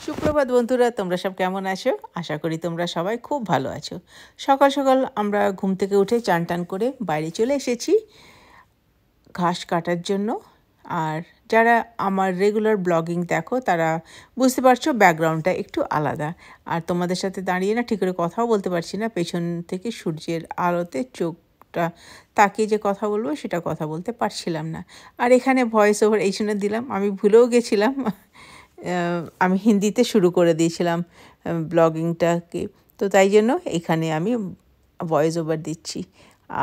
সুপ্রভাত বন্ধুরা, তোমরা সব কেমন আছো? আশা করি তোমরা সবাই খুব ভালো আছো। সকাল সকাল আমরা ঘুম থেকে উঠে চান টান করে বাইরে চলে এসেছি ঘাস কাটার জন্য। আর যারা আমার রেগুলার ব্লগিং দেখো তারা বুঝতে পারছো ব্যাকগ্রাউন্ডটা একটু আলাদা। আর তোমাদের সাথে দাঁড়িয়ে না ঠিক করে কথাও বলতে পারছি না, পেছন থেকে সূর্যের আলোতে চোখটা তাকিয়ে যে কথা বলবো সেটা কথা বলতে পারছিলাম না। আর এখানে ভয়েস ওভার এই জন্য দিলাম, আমি ভুলেও গেছিলাম। আমি হিন্দিতে শুরু করে দিয়েছিলাম ব্লগিংটাকে, তো তাই জন্য এখানে আমি ভয়েস ওভার দিচ্ছি।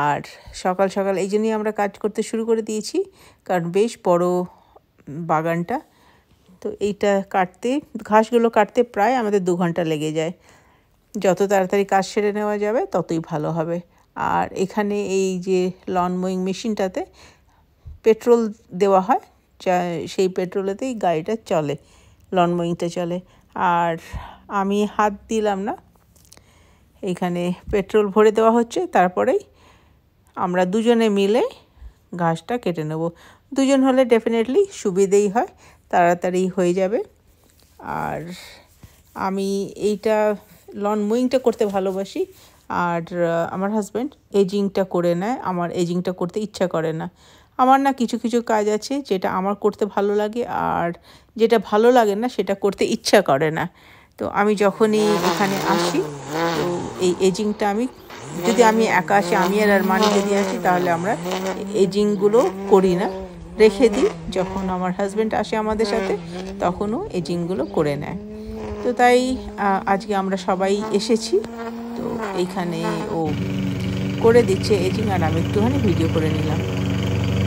আর সকাল সকাল এই জন্যই আমরা কাজ করতে শুরু করে দিয়েছি, কারণ বেশ বড় বাগানটা। তো এইটা কাটতে, ঘাসগুলো কাটতে প্রায় আমাদের 2 ঘন্টা লেগে যায়। যত তাড়াতাড়ি কাজ সেরে নেওয়া যাবে ততই ভালো হবে। আর এখানে এই যে লন মোয়িং মেশিনটাতে পেট্রোল দেওয়া হয়, যা সেই পেট্রোলেতেই গাড়িটা চলে, লন মোয়িংটা চলে। আর আমি হাত দিলাম না, এইখানে পেট্রোল ভরে দেওয়া হচ্ছে, তারপরেই আমরা দুজনে মিলে ঘাসটা কেটে নেব। দুজন হলে ডেফিনেটলি সুবিধেই হয়, তাড়াতাড়ি হয়ে যাবে। আর আমি এইটা লন মোয়িংটা করতে ভালোবাসি। আর আমার হাজব্যান্ড এজিংটা করে নেয়, আমার এজিংটা করতে ইচ্ছা করে না। আমার না কিছু কিছু কাজ আছে যেটা আমার করতে ভালো লাগে, আর যেটা ভালো লাগে না সেটা করতে ইচ্ছা করে না। তো আমি যখনই এখানে আসি, তো এই এজিংটা যদি আমি একা আসি, আমি আর আরমানি যদি আসি, তাহলে আমরা এজিংগুলো করি না, রেখে দিই। যখন আমার হাজব্যান্ড আসে আমাদের সাথে তখনও এজিংগুলো করে নেয়। তো তাই আজকে আমরা সবাই এসেছি, তো এইখানে ও করে দিচ্ছে এজিং, আর আমি একটুখানি ভিডিও করে নিলাম।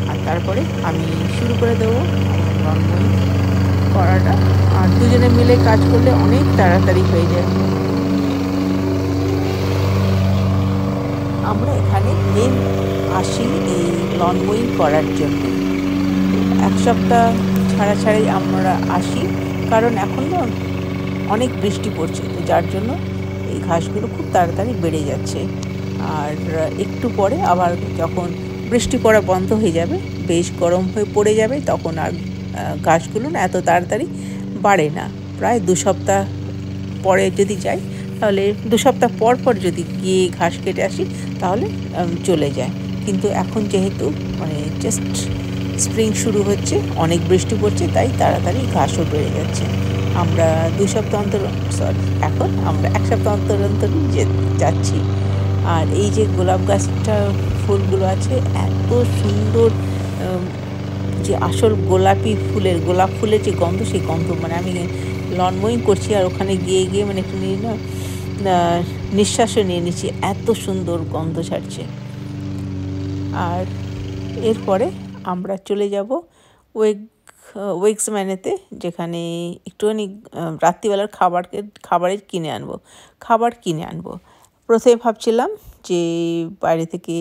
আর তারপরে আমি শুরু করে দেবো লন মোয়িং করাটা। আর দুজনে মিলে কাজ করলে অনেক তাড়াতাড়ি হয়ে যায়। আমরা এখানে মেন আসি এই লন মোয়িং করার জন্য। 1 সপ্তাহ ছাড়া ছাড়াই আমরা আসি, কারণ এখন না অনেক বৃষ্টি পড়ছে, তো যার জন্য এই ঘাসগুলো খুব তাড়াতাড়ি বেড়ে যাচ্ছে। আর একটু পরে আবার যখন বৃষ্টি পড়া বন্ধ হয়ে যাবে, বেশ গরম হয়ে পড়ে যাবে, তখন আর ঘাসগুলো না এত তাড়াতাড়ি বাড়ে না। প্রায় 2 সপ্তাহ পরে যদি যাই, তাহলে 2 সপ্তাহ পর পর যদি গিয়ে ঘাস কেটে আসি তাহলে চলে যায়। কিন্তু এখন যেহেতু জাস্ট স্প্রিং শুরু হচ্ছে, অনেক বৃষ্টি পড়ছে, তাই তাড়াতাড়ি ঘাসও বেড়ে যাচ্ছে। আমরা 2 সপ্তাহ অন্তর এখন আমরা 1 সপ্তাহ অন্তর অন্তরই যাচ্ছি। আর এই যে গোলাপ গাছটা ফুলগুলো আছে, এত সুন্দর, যে আসল গোলাপ ফুলের যে গন্ধ, সেই গন্ধ আমি লন মোয়িং করছি আর ওখানে গিয়ে একটু নিয়ে নিঃশ্বাসও নিয়ে নিচ্ছি, এত সুন্দর গন্ধ ছাড়ছে। আর এরপরে আমরা চলে যাব ওয়েক্সম্যানেতে, যেখানে একটুখানি রাত্রিবেলার খাবার কিনে আনবো। প্রথমে ভাবছিলাম যে বাইরে থেকে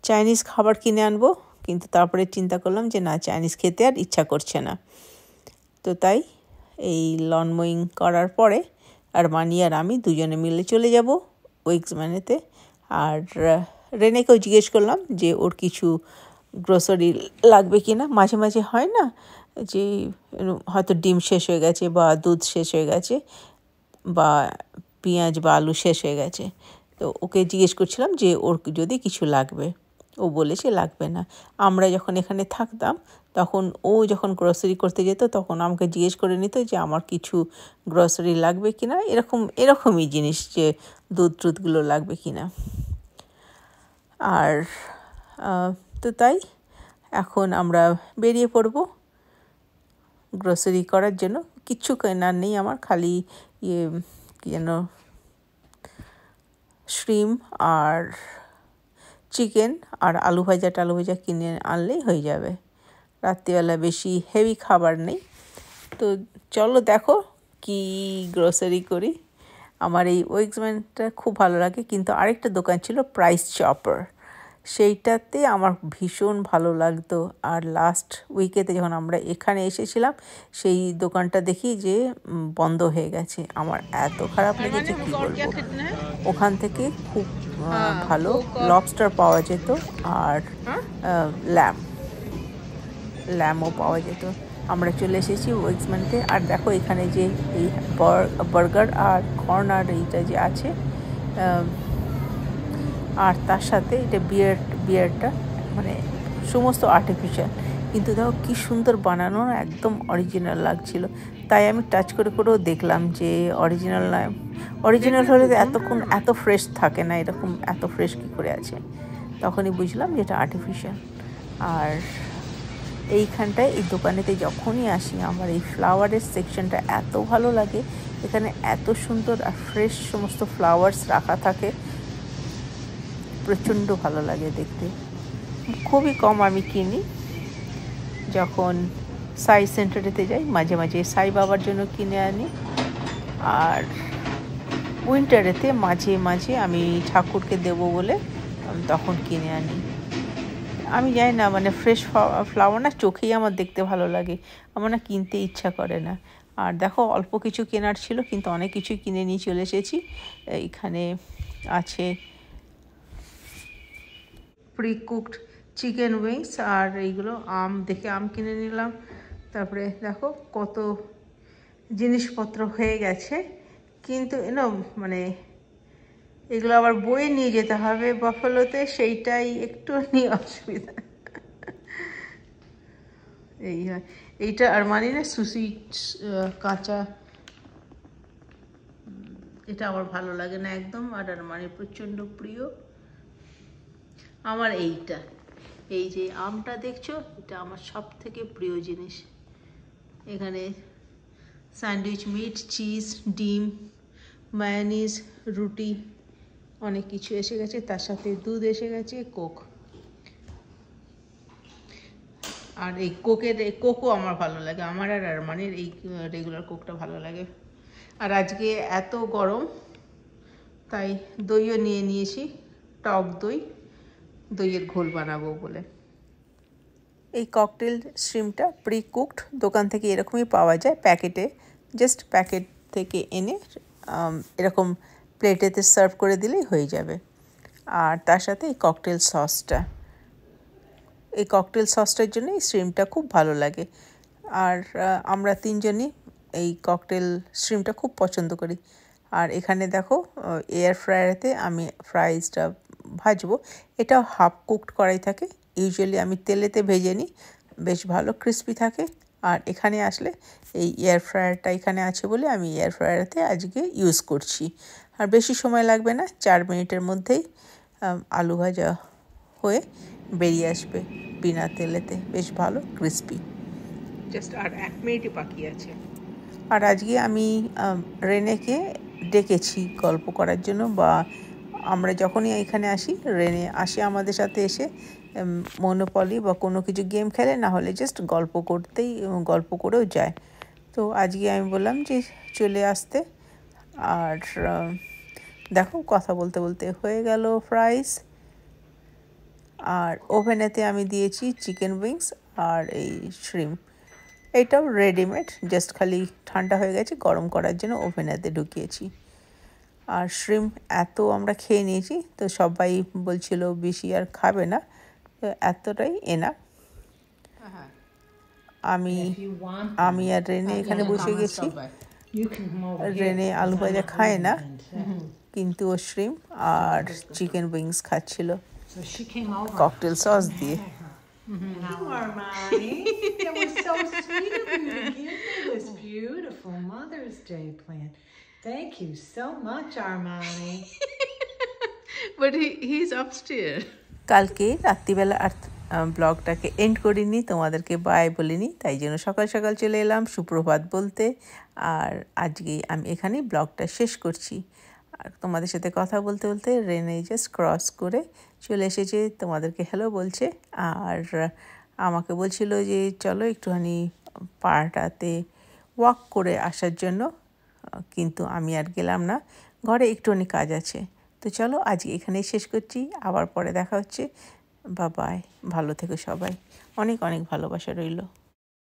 চাইনিজ খাবার কিনে আনবো, কিন্তু তারপরে চিন্তা করলাম যে না, চাইনিজ খেতে আর ইচ্ছা করছে না। তো তাই এই লন মোয়িং করার পরে আরমানি আর আমি দুজনে মিলে চলে যাব ওয়েক্সম্যানেতে। আর রেনেকেও জিজ্ঞেস করলাম যে ওর কিছু গ্রোসারি লাগবে কি না। মাঝে মাঝে হয় না যে হয়তো ডিম শেষ হয়ে গেছে, বা দুধ শেষ হয়ে গেছে, বা পেঁয়াজ বা আলু শেষ হয়ে গেছে। তো ওকে জিজ্ঞেস করছিলাম যে ওর যদি কিছু লাগবে। ও বলেছে লাগবে না। আমরা যখন এখানে থাকতাম তখন ও যখন গ্রোসারি করতে যেত, তখন আমাকে জিজ্ঞেস করে নিত যে আমার কিছু গ্রোসারি লাগবে কি না, এরকমই জিনিস, যে দুধগুলো লাগবে কি না। আর তো তাই এখন আমরা বেরিয়ে পড়ব গ্রোসারি করার জন্য। কিচ্ছু কেনার নেই আমার, খালি কি যেন শ্রিম আর চিকেন আর আলু ভাজা কিনে আনলেই হয়ে যাবে। রাত্রিবেলা বেশি হেভি খাবার নেই। তো চলো দেখো কি গ্রোসারি করি। আমার এই ওয়েক্সম্যানটা খুব ভালো লাগে, কিন্তু আরেকটা দোকান ছিল প্রাইস চপার, সেইটাতে আমার ভীষণ ভালো লাগতো। আর লাস্ট উইকেতে যখন আমরা এখানে এসেছিলাম, সেই দোকানটা দেখি যে বন্ধ হয়ে গেছে। আমার এত খারাপ লেগেছে কি বলবো। ওখান থেকে খুব ভালো লবস্টার পাওয়া যেত, আর ল্যামও পাওয়া যেত। আমরা চলে এসেছি ওয়েক্সম্যানতে। আর দেখো এখানে যে এই বার্গার আর কর্ন আর এইটা যে আছে, আর তার সাথে এটা বিয়ারটা মানে সমস্ত আর্টিফিশিয়াল, কিন্তু দেখো কি সুন্দর বানানো, একদম অরিজিনাল লাগছিল। তাই আমি টাচ করে করেও দেখলাম যে অরিজিনাল নয়। অরিজিনাল হলে এতক্ষণ এত ফ্রেশ থাকে না, এরকম এত ফ্রেশ কী করে আছে। তখনই বুঝলাম যে এটা আর্টিফিশিয়াল। আর এইখানটায় এই দোকানেতে যখনই আসি আমার এই ফ্লাওয়ারের সেকশনটা এত ভালো লাগে। এখানে এত সুন্দর আর ফ্রেশ সমস্ত ফ্লাওয়ার্স রাখা থাকে, প্রচণ্ড ভালো লাগে দেখতে। খুবই কম আমি কিনি, যখন সাই সেন্টারেতে যাই মাঝে মাঝে সাই বাবার জন্য কিনে আনি, আর উইন্টারেতে মাঝে মাঝে আমি ঠাকুরকে দেবো বলে তখন কিনে আনি। আমি জানি না, মানে ফ্রেশ ফ্লাওয়ার না চোখেই আমার দেখতে ভালো লাগে, আমার না কিনতে ইচ্ছা করে না। আর দেখো অল্প কিছু কেনার ছিল, কিন্তু অনেক কিছু কিনে নিয়ে চলে এসেছি। এইখানে আছে প্রি কুকড চিকেন উইংস, আর এইগুলো আম দেখে আম কিনে নিলাম। তারপরে দেখো কত জিনিসপত্র হয়ে গেছে, কিন্তু মানে এগুলো আবার বয়ে নিয়ে যেতে হবে বাফালোতে, সেইটাই একটু নিয়ে অসুবিধা। এইটা আরমানি না সুসি কাঁচা, এটা আমার ভালো লাগে না একদম, আর আরমানির প্রচণ্ড প্রিয় আমার এইটা। এই যে আমটা দেখছো, এটা আমার সব থেকে প্রিয় জিনিস। এখানে স্যান্ডউইচ, মিট, চিজ, ডিম, মায়োনিজ, রুটি, অনেক কিছু এসে গেছে। তার সাথে দুধ এসে গেছে, কোক। আর এই কোকও আমার ভালো লাগে, আমার আর আরমানির এই রেগুলার কোকটা ভালো লাগে। আর আজকে এত গরম তাই দইও নিয়ে নিয়েছি, টক দইয়ের ঘোল বানাবো বলে। এই ককটেল শ্রিমটা প্রি কুকড দোকান থেকে এরকমই পাওয়া যায় প্যাকেটে, জাস্ট প্যাকেট থেকে এনে এরকম প্লেটেতে সার্ভ করে দিলেই হয়ে যাবে। আর তার সাথে এই ককটেল সসটা, এই ককটেল সসটার জন্য এই শ্রিমটা খুব ভালো লাগে। আর আমরা তিনজনই এই ককটেল শ্রিমটা খুব পছন্দ করি। আর এখানে দেখো এয়ার ফ্রায়ারেতে আমি ফ্রাইজটা ভাজবো। এটা হাফ কুকড করাই থাকে, ইউজুয়ালি আমি তেলেতে ভেজে নিই, বেশ ভালো ক্রিস্পি থাকে। আর এখানে আসলে এই এয়ার ফ্রায়ারটা এখানে আছে বলে আমি এয়ার ফ্রায়ারেতে আজকে ইউজ করছি। আর বেশি সময় লাগবে না, 4 মিনিটের মধ্যেই আলু ভাজা হয়ে বেরিয়ে আসবে বিনা তেলেতে, বেশ ভালো ক্রিস্পি। জাস্ট আর 1 মিনিটই বাকি আছে। আর আজকে আমি রেনেকে ডেকেছি গল্প করার জন্য, বা আমরা যখনই এখানে আসি রেনে আসে আমাদের সাথে, এসে মনোপলি বা কোনো কিছু গেম খেলে, না হলে জাস্ট গল্প করেও যায়। তো আজকে আমি বললাম যে চলে আসতে। আর দেখো কথা বলতে বলতে হয়ে গেল ফ্রাইস। আর ওভেনেতে আমি দিয়েছি চিকেন উইংস আর এই শ্রিম, এটাও রেডিমেড, জাস্ট খালি ঠান্ডা হয়ে গেছে, গরম করার জন্য ওভেনেতে ঢুকিয়েছি। আর শ্রিম এত আমরা খেয়ে নিয়েছি, তো সবাই বলছিল বেশি আর খাবে না, তো এতটাই এনাফ। আমি আর রেনে এখানে বসে গেছি। রেনে আলু ভাজা খায় না, কিন্তু ও শ্রিম আর চিকেন উইংস খাচ্ছিল ককটেল সস দিয়ে। Armani, it was so sweet of you to give me this beautiful Mother's Day plant. Thank you so much, Armani. But he's upstairs. কালকে রাত্রিবেলা আর ব্লগটাকে এন্ড করিনি, তোমাদেরকে বাই বলিনি, তাই জন্য সকাল সকাল চলে এলাম সুপ্রভাত বলতে। আর আজকে আমি এখানেই ব্লগটা শেষ করছি। আর তোমাদের সাথে কথা বলতে বলতে রেনে জাস্ট ক্রস করে চলে এসেছে, তোমাদেরকে হ্যালো বলছে। আর আমাকে বলছিল যে চলো একটুখানি পাড়াটাতে ওয়াক করে আসার জন্য, কিন্তু আমি আর গেলাম না, ঘরে একটুখানি কাজ আছে। তো চলো আজকে এখানেই শেষ করছি, আবার পরে দেখা হচ্ছে। বাই, ভালো থেকো সবাই, অনেক অনেক ভালোবাসা রইল।